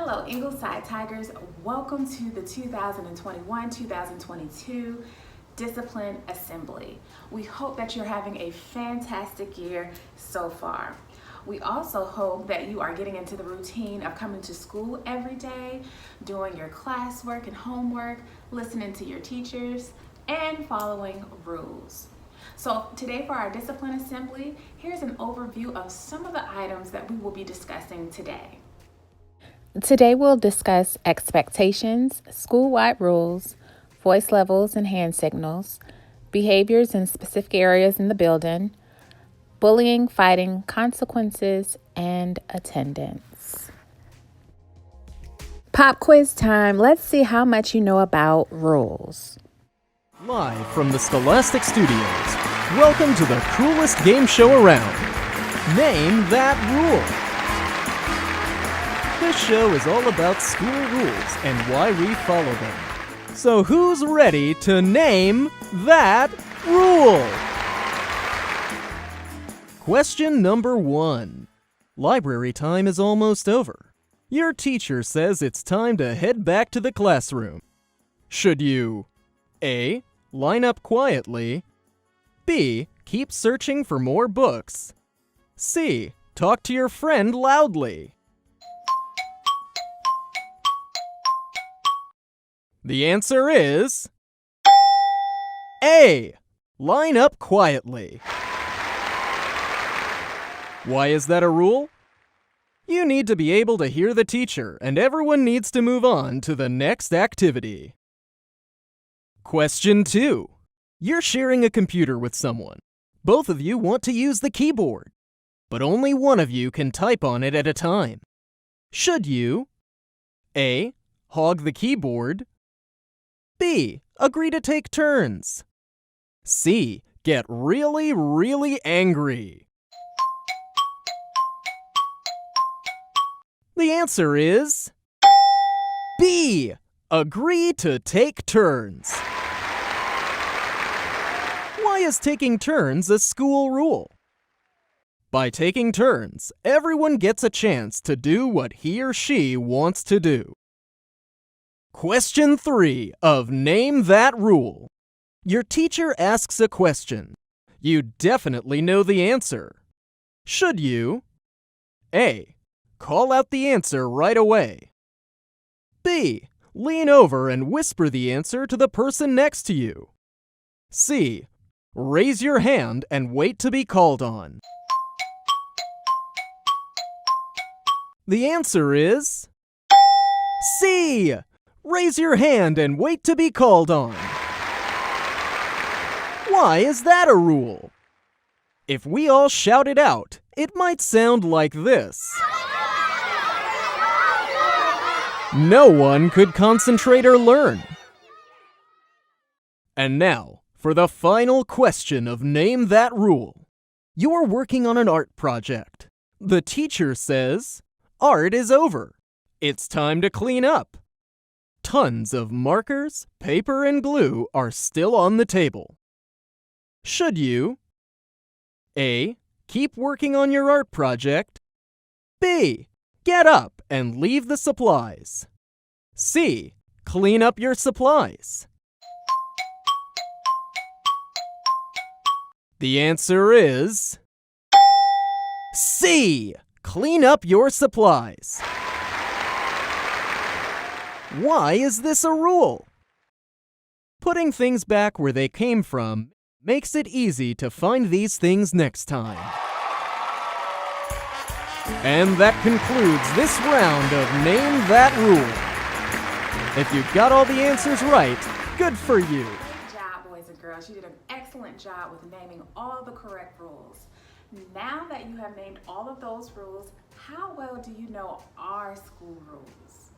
Hello, Ingleside Tigers. Welcome to the 2021-2022 Discipline Assembly. We hope that you're having a fantastic year so far. We also hope that you are getting into the routine of coming to school every day, doing your classwork and homework, listening to your teachers, and following rules. So today for our Discipline Assembly, here's an overview of some of the items that we will be discussing today. Today we'll discuss expectations, school-wide rules, voice levels and hand signals, behaviors in specific areas in the building, bullying, fighting, consequences, and attendance. Pop quiz time. Let's see how much you know about rules. Live from the Scholastic Studios, welcome to the coolest game show around. Name That Rule. This show is all about school rules and why we follow them. So who's ready to name that rule? Question number 1. Library time is almost over. Your teacher says it's time to head back to the classroom. Should you A. Line up quietly, B. Keep searching for more books, C. Talk to your friend loudly? The answer is A. Line up quietly. Why is that a rule? You need to be able to hear the teacher, and everyone needs to move on to the next activity. Question 2. You're sharing a computer with someone. Both of you want to use the keyboard, but only one of you can type on it at a time. Should you A. Hog the keyboard, B. Agree to take turns, C. Get really, really angry? The answer is B. Agree to take turns. Why is taking turns a school rule? By taking turns, everyone gets a chance to do what he or she wants to do. Question 3 of Name That Rule. Your teacher asks a question. You definitely know the answer. Should you A. Call out the answer right away, B. Lean over and whisper the answer to the person next to you, C. Raise your hand and wait to be called on? The answer is C. Raise your hand and wait to be called on. Why is that a rule? If we all shout it out, it might sound like this. No one could concentrate or learn. And now, for the final question of Name That Rule. You're working on an art project. The teacher says, art is over. It's time to clean up. Tons of markers, paper, and glue are still on the table. Should you A. Keep working on your art project, B. Get up and leave the supplies, C. Clean up your supplies? The answer is C. Clean up your supplies. Why is this a rule? Putting things back where they came from makes it easy to find these things next time. And that concludes this round of Name That Rule. If you got all the answers right, good for you. Great job, boys and girls. You did an excellent job with naming all the correct rules. Now that you have named all of those rules, how well do you know our school rules?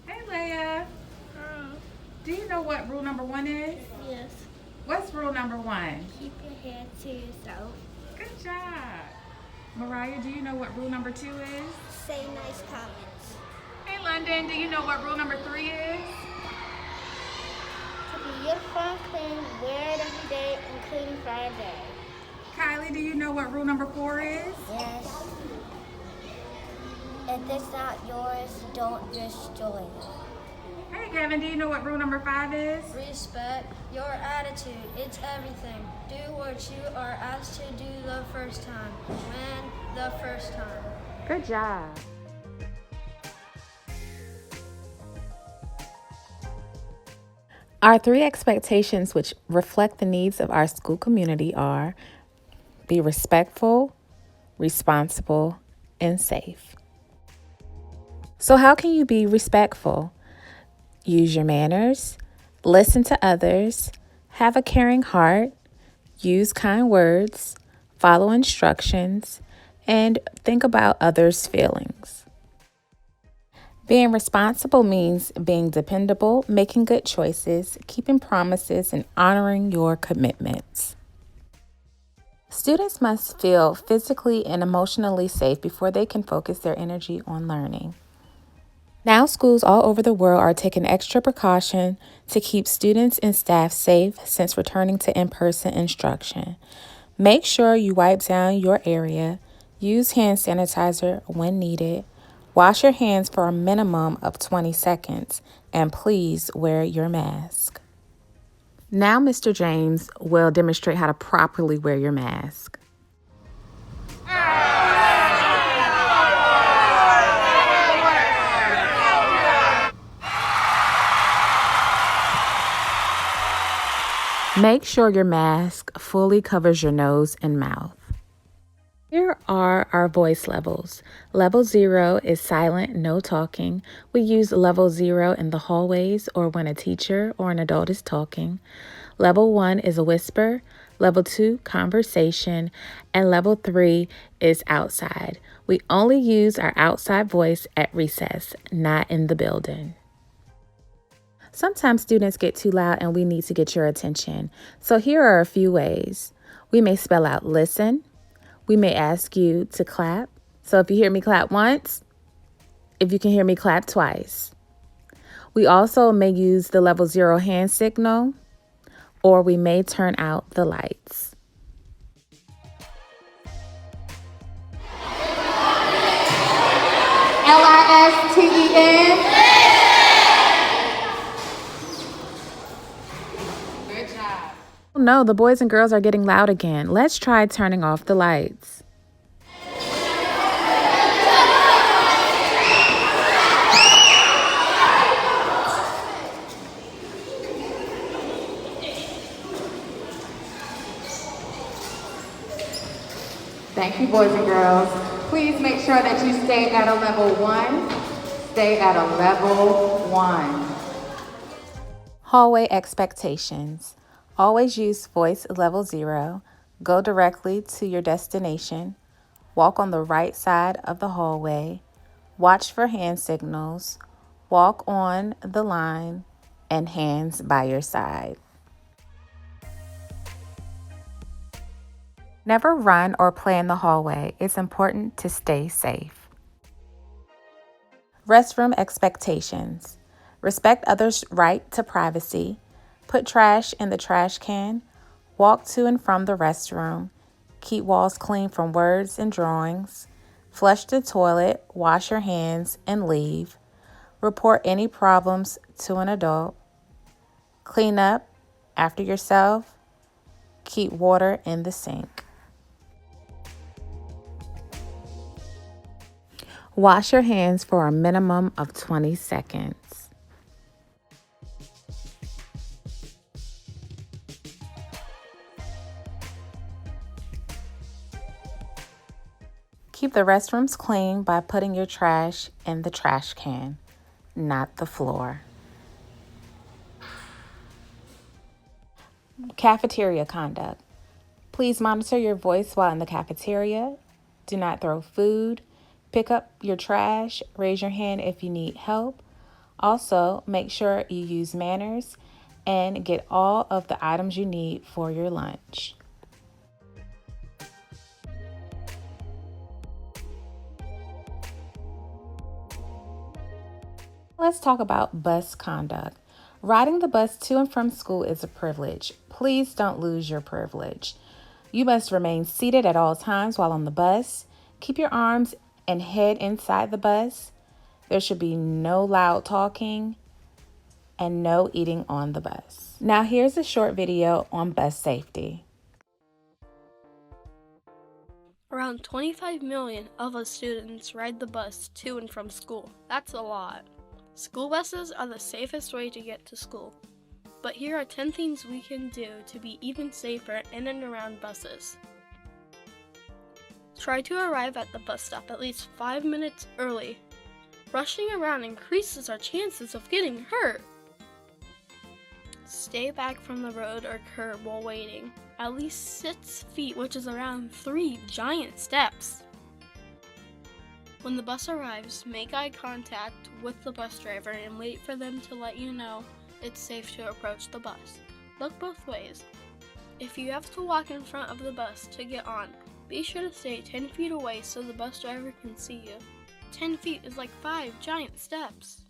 Hey, Leia. Do you know what rule number 1 is? Yes. What's rule number 1? Keep your hand to yourself. Good job. Mariah, do you know what rule number 2 is? Say nice comments. Hey, London, do you know what rule number 3 is? To be uniform, clean, wear it every day, including Friday. Kylie, do you know what rule number 4 is? Yes. If it's not yours, don't destroy it. Hey, Gavin, do you know what rule number 5 is? Respect your attitude. It's everything. Do what you are asked to do the first time. When the first time. Good job. Our 3 expectations which reflect the needs of our school community are: be respectful, responsible, and safe. So how can you be respectful? Use your manners, listen to others, have a caring heart, use kind words, follow instructions, and think about others' feelings. Being responsible means being dependable, making good choices, keeping promises, and honoring your commitments. Students must feel physically and emotionally safe before they can focus their energy on learning. Now, schools all over the world are taking extra precaution to keep students and staff safe since returning to in-person instruction. Make sure you wipe down your area, use hand sanitizer when needed, wash your hands for a minimum of 20 seconds, and please wear your mask. Now, Mr. James will demonstrate how to properly wear your mask. Make sure your mask fully covers your nose and mouth. Here are our voice levels. Level 0 is silent, no talking. We use level 0 in the hallways or when a teacher or an adult is talking. Level 1 is a whisper. Level 2, conversation. And level 3 is outside. We only use our outside voice at recess, not in the building. Sometimes students get too loud and we need to get your attention. So here are a few ways. We may spell out listen. We may ask you to clap. So if you hear me clap once, if you can hear me clap twice. We also may use the level 0 hand signal, or we may turn out the lights. LISTEN. No, the boys and girls are getting loud again. Let's try turning off the lights. Thank you, boys and girls. Please make sure that you stay at a level 1. Stay at a level 1. Hallway expectations. Always use voice level 0. Go directly to your destination. Walk on the right side of the hallway. Watch for hand signals. Walk on the line and hands by your side. Never run or play in the hallway. It's important to stay safe. Restroom expectations. Respect others' right to privacy. Put trash in the trash can. Walk to and from the restroom. Keep walls clean from words and drawings. Flush the toilet, wash your hands, and leave. Report any problems to an adult. Clean up after yourself. Keep water in the sink. Wash your hands for a minimum of 20 seconds. Keep the restrooms clean by putting your trash in the trash can, not the floor. Cafeteria conduct. Please monitor your voice while in the cafeteria. Do not throw food. Pick up your trash. Raise your hand if you need help. Also, make sure you use manners and get all of the items you need for your lunch. Let's talk about bus conduct. Riding the bus to and from school is a privilege. Please don't lose your privilege. You must remain seated at all times while on the bus. Keep your arms and head inside the bus. There should be no loud talking and no eating on the bus. Now here's a short video on bus safety. Around 25 million of us students ride the bus to and from school. That's a lot. School buses are the safest way to get to school. But here are 10 things we can do to be even safer in and around buses. Try to arrive at the bus stop at least 5 minutes early. Rushing around increases our chances of getting hurt. Stay back from the road or curb while waiting. At least 6 feet, which is around 3 giant steps. When the bus arrives, make eye contact with the bus driver and wait for them to let you know it's safe to approach the bus. Look both ways. If you have to walk in front of the bus to get on, be sure to stay 10 feet away so the bus driver can see you. 10 feet is like 5 giant steps.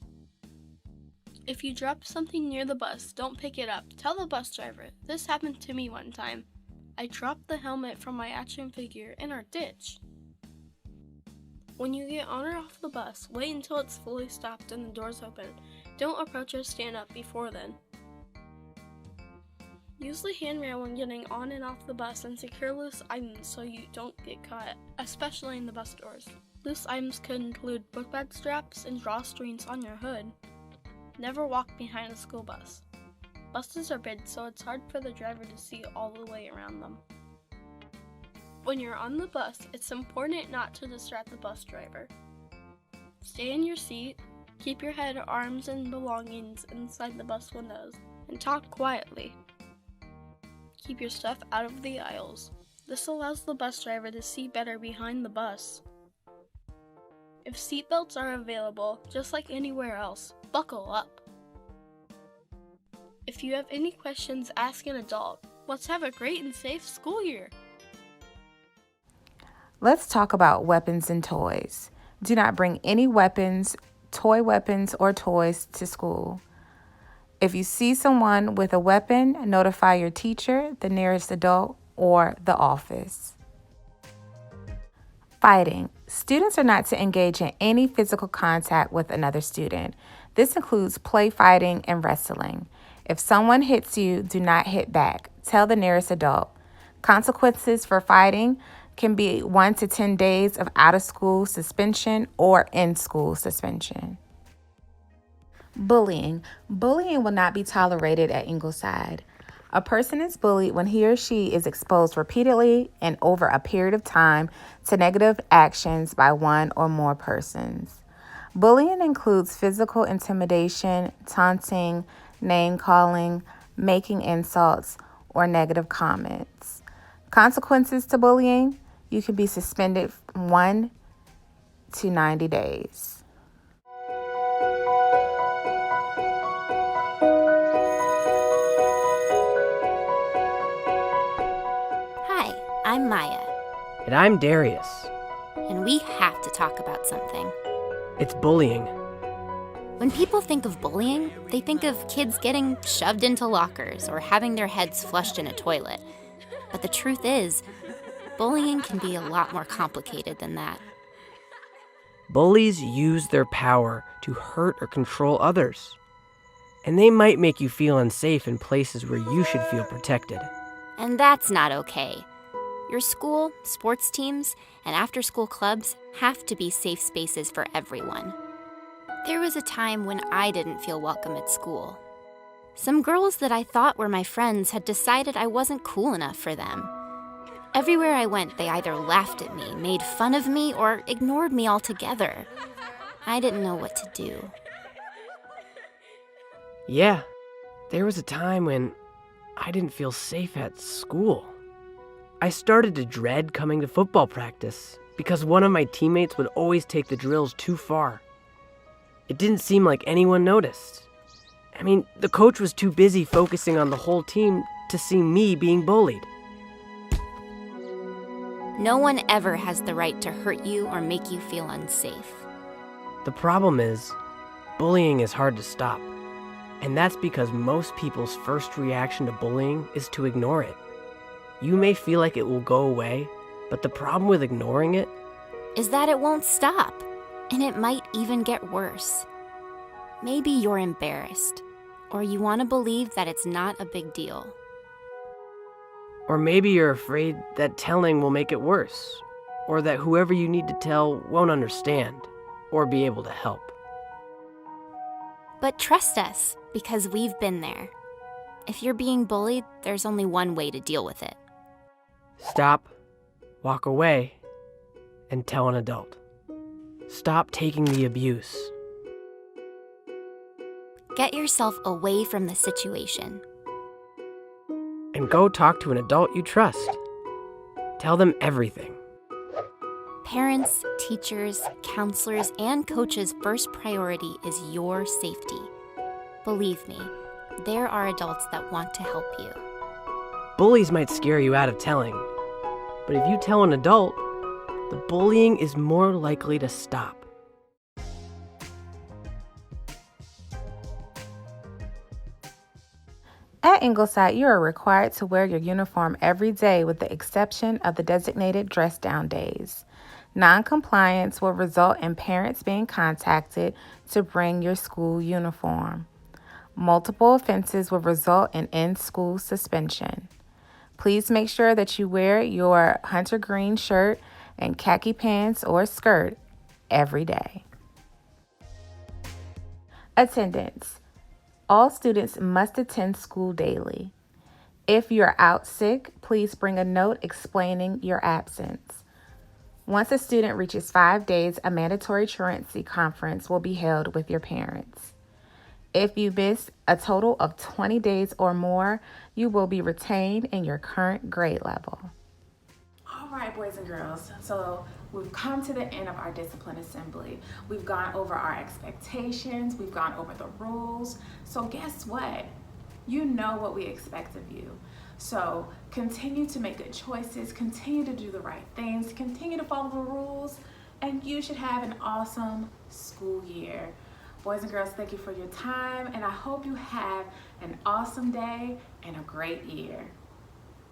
If you drop something near the bus, don't pick it up. Tell the bus driver. This happened to me one time. I dropped the helmet from my action figure in our ditch. When you get on or off the bus, wait until it's fully stopped and the doors open. Don't approach or stand up before then. Use the handrail when getting on and off the bus and secure loose items so you don't get caught, especially in the bus doors. Loose items could include book bag straps and drawstrings on your hood. Never walk behind a school bus. Buses are big, so it's hard for the driver to see all the way around them. When you're on the bus, it's important not to distract the bus driver. Stay in your seat, keep your head, arms, and belongings inside the bus windows, and talk quietly. Keep your stuff out of the aisles. This allows the bus driver to see better behind the bus. If seatbelts are available, just like anywhere else, buckle up. If you have any questions, ask an adult. Let's have a great and safe school year. Let's talk about weapons and toys. Do not bring any weapons, toy weapons, or toys to school. If you see someone with a weapon, notify your teacher, the nearest adult, or the office. Fighting. Students are not to engage in any physical contact with another student. This includes play fighting and wrestling. If someone hits you, do not hit back. Tell the nearest adult. Consequences for fighting can be 1 to 10 days of out-of-school suspension or in-school suspension. Bullying. Bullying will not be tolerated at Ingleside. A person is bullied when he or she is exposed repeatedly and over a period of time to negative actions by one or more persons. Bullying includes physical intimidation, taunting, name-calling, making insults, or negative comments. Consequences to bullying: you can be suspended from 1 to 90 days. I'm Maya. And I'm Darius. And we have to talk about something. It's bullying. When people think of bullying, they think of kids getting shoved into lockers or having their heads flushed in a toilet. But the truth is, bullying can be a lot more complicated than that. Bullies use their power to hurt or control others. And they might make you feel unsafe in places where you should feel protected. And that's not okay. Your school, sports teams, and after-school clubs have to be safe spaces for everyone. There was a time when I didn't feel welcome at school. Some girls that I thought were my friends had decided I wasn't cool enough for them. Everywhere I went, they either laughed at me, made fun of me, or ignored me altogether. I didn't know what to do. Yeah, there was a time when I didn't feel safe at school. I started to dread coming to football practice because one of my teammates would always take the drills too far. It didn't seem like anyone noticed. I mean, the coach was too busy focusing on the whole team to see me being bullied. No one ever has the right to hurt you or make you feel unsafe. The problem is, bullying is hard to stop. And that's because most people's first reaction to bullying is to ignore it. You may feel like it will go away, but the problem with ignoring it is that it won't stop, and it might even get worse. Maybe you're embarrassed, or you want to believe that it's not a big deal. Or maybe you're afraid that telling will make it worse, or that whoever you need to tell won't understand or be able to help. But trust us, because we've been there. If you're being bullied, there's only one way to deal with it. Stop, walk away, and tell an adult. Stop taking the abuse. Get yourself away from the situation. And go talk to an adult you trust. Tell them everything. Parents, teachers, counselors, and coaches' first priority is your safety. Believe me, there are adults that want to help you. Bullies might scare you out of telling, but if you tell an adult, the bullying is more likely to stop. At Ingleside, you are required to wear your uniform every day with the exception of the designated dress down days. Non-compliance will result in parents being contacted to bring your school uniform. Multiple offenses will result in in-school suspension. Please make sure that you wear your hunter green shirt and khaki pants or skirt every day. Attendance. All students must attend school daily. If you're out sick, please bring a note explaining your absence. Once a student reaches 5 days, a mandatory truancy conference will be held with your parents. If you miss a total of 20 days or more, you will be retained in your current grade level. All right, boys and girls, so we've come to the end of our discipline assembly. We've gone over our expectations, we've gone over the rules. So guess what? You know what we expect of you. So continue to make good choices, continue to do the right things, continue to follow the rules, and you should have an awesome school year. Boys and girls, thank you for your time, and I hope you have an awesome day and a great year.